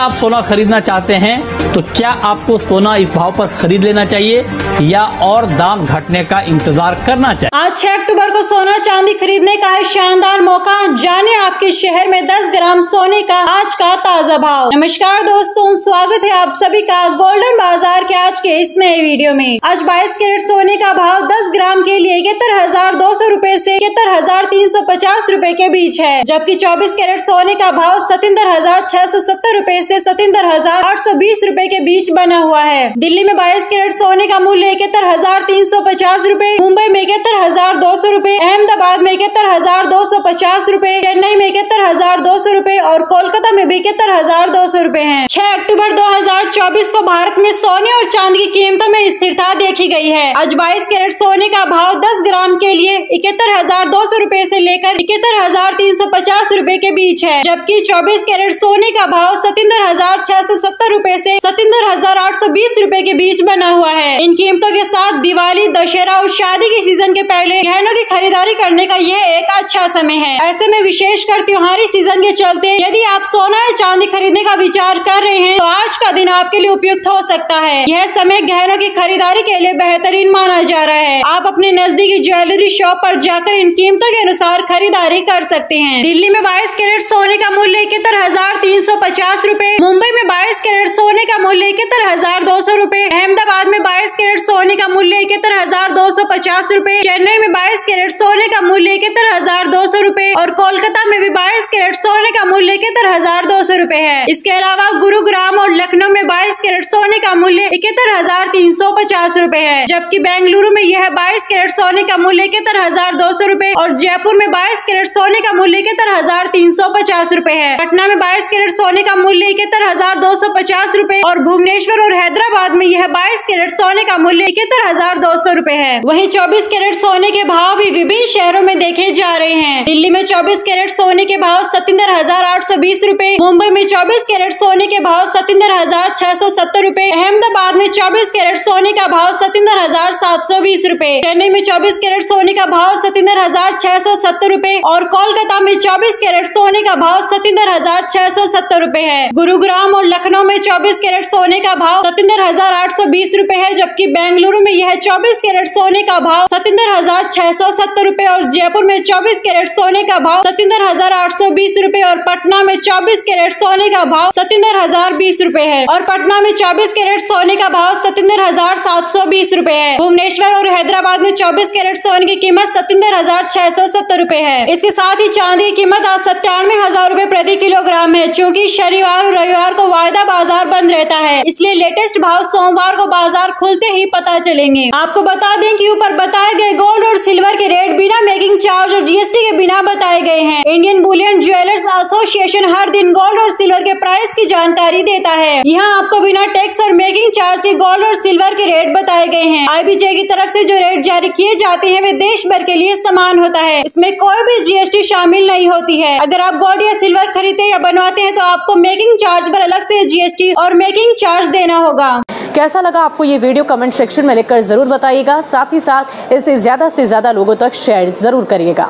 आप सोना खरीदना चाहते हैं तो क्या आपको सोना इस भाव पर खरीद लेना चाहिए या और दाम घटने का इंतजार करना चाहिए? आज 6 अक्टूबर को सोना चांदी खरीदने का है शानदार मौका। जाने आपके शहर में 10 ग्राम सोने का आज का ताजा भाव। नमस्कार दोस्तों, स्वागत है आप सभी का गोल्डन बाजार के आज के इस नए वीडियो में। आज 22 कैरेट सोने का भाव 10 ग्राम के लिए 71,200 रूपए से 71,350 रूपए के बीच है, जबकि 24 कैरेट सोने का भाव 77,670 रूपए से 77,820 रूपए के बीच बना हुआ है। दिल्ली में 22 कैरेट सोने का मूल्य 71,350 रूपए, मुंबई में 71,200 रूपए, अहमदाबाद में 71,250 रूपए, चेन्नई में 71,200 रूपए और कोलकाता में भी 71,200 रूपए है। 6 अक्टूबर 2024 को भारत में सोने और चांदी की कीमतों में स्थिरता देखी गई है। आज 22 कैरेट सोने का भाव 10 ग्राम के लिए 71,200 रूपए से लेकर 71,350 रूपए के बीच है, जबकि 24 कैरेट सोने का भाव 77,670 रूपए से 77,820 रूपए के बीच बना हुआ है। इन कीमतों के साथ दिवाली, दशहरा और शादी के सीजन के पहले गहनों की खरीदारी करने का यह एक अच्छा समय है। ऐसे में विशेषकर त्योहारी सीजन के चलते यदि आप सोना या चांदी खरीदने का विचार कर रहे हैं तो आज का दिन आपके लिए उपयुक्त हो सकता है। यह समय गहनों की खरीदारी के लिए बेहतरीन माना जा रहा है। आप अपने नजदीकी ज्वेलरी शॉप पर जाकर इन कीमतों के अनुसार खरीदारी कर सकते हैं। दिल्ली में 22 कैरेट सोने का मूल्य 71,350 रूपए, मुंबई में 22 कैरेट सोने का मूल्य 71,200 रूपए, अहमदाबाद में 22 कैरेट सोने का मूल्य 71,250 रूपए, चेन्नई में 22 कैरेट सोने का मूल्य 71,200 रूपए और कोलकाता में भी 22 कैरेट सोने का मूल्य 71,200 रूपए है। इसके अलावा गुरुग्राम और लखनऊ में 22 कैरेट सोने का मूल्य 71,350 रूपए है, जबकि बेंगलुरु में यह 22 कैरेट सोने का मूल्य 71,200 रूपए और जयपुर में 22 कैरेट सोने का मूल्य 71,350 रूपए है। पटना में 22 कैरेट सोने का मूल्य 71,250 रूपए और भुवनेश्वर और हैदराबाद में यह 22 कैरेट सोने का मूल्य 71,200 रूपए है। वहीं 24 कैरेट सोने के भाव भी विभिन्न शहरों में देखे जा रहे हैं। दिल्ली में 24 कैरेट सोने के भाव 77,820 रूपए, मुंबई में 24 कैरेट सोने के भाव 77,670 रूपए, अहमदाबाद में 24 कैरेट सोने का भाव 77,720 रूपए, चेन्नई में 24 कैरेट सोने का भाव 77,670 रूपए और कोलकाता में 24 कैरेट सोने का भाव 77,670 रूपए है। गुरुग्राम और लखनऊ में 24 कैरेट सोने का भाव 77,820 रूपए है, जबकि बेंगलुरु में यह 24 कैरेट सोने का भाव 77,670 रूपए और जयपुर में 24 कैरेट सोने का भाव 77,820 रूपए और पटना में 24 कैरेट सोने का भाव 77,020 रूपए है और पटना में 24 कैरेट सोने का भाव 77,720 रूपए है। भुवनेश्वर और हैदराबाद में 24 कैरेट सोने की कीमत 77,670 रूपए है। इसके साथ ही चांदी की कीमत आज 97,000 रूपए प्रति किलोग्राम है। चूँकि शनिवार और रविवार को वायदा बाजार बंद रहता है, इसलिए लेटेस्ट भाव सोमवार को बाजार खुलते ही पता चलेंगे। आपको बता दें कि ऊपर बताए गए गोल्ड और सिल्वर के रेट बिना मेकिंग चार्ज और जीएसटी के बिना बताए गए हैं। इंडियन बुलियन ज्वेलर्स एसोसिएशन हर दिन गोल्ड और सिल्वर के प्राइस की जानकारी देता है। यहाँ आपको बिना टैक्स और मेकिंग चार्ज के गोल्ड और सिल्वर के रेट बताए गए हैं। IBJ की तरफ से जो रेट जारी किए जाते हैं वे देश भर के लिए समान होता है, इसमें कोई भी जीएसटी शामिल नहीं होती है। अगर आप गोल्ड या सिल्वर खरीदते या बनवाते हैं तो आपको मेकिंग चार्ज पर अलग से जीएसटी और मेकिंग चार्ज देना होगा। कैसा लगा आपको ये वीडियो कमेंट सेक्शन में लिखकर जरूर बताइएगा। साथ ही साथ इसे ज्यादा से ज्यादा लोगों तक शेयर जरूर करिएगा।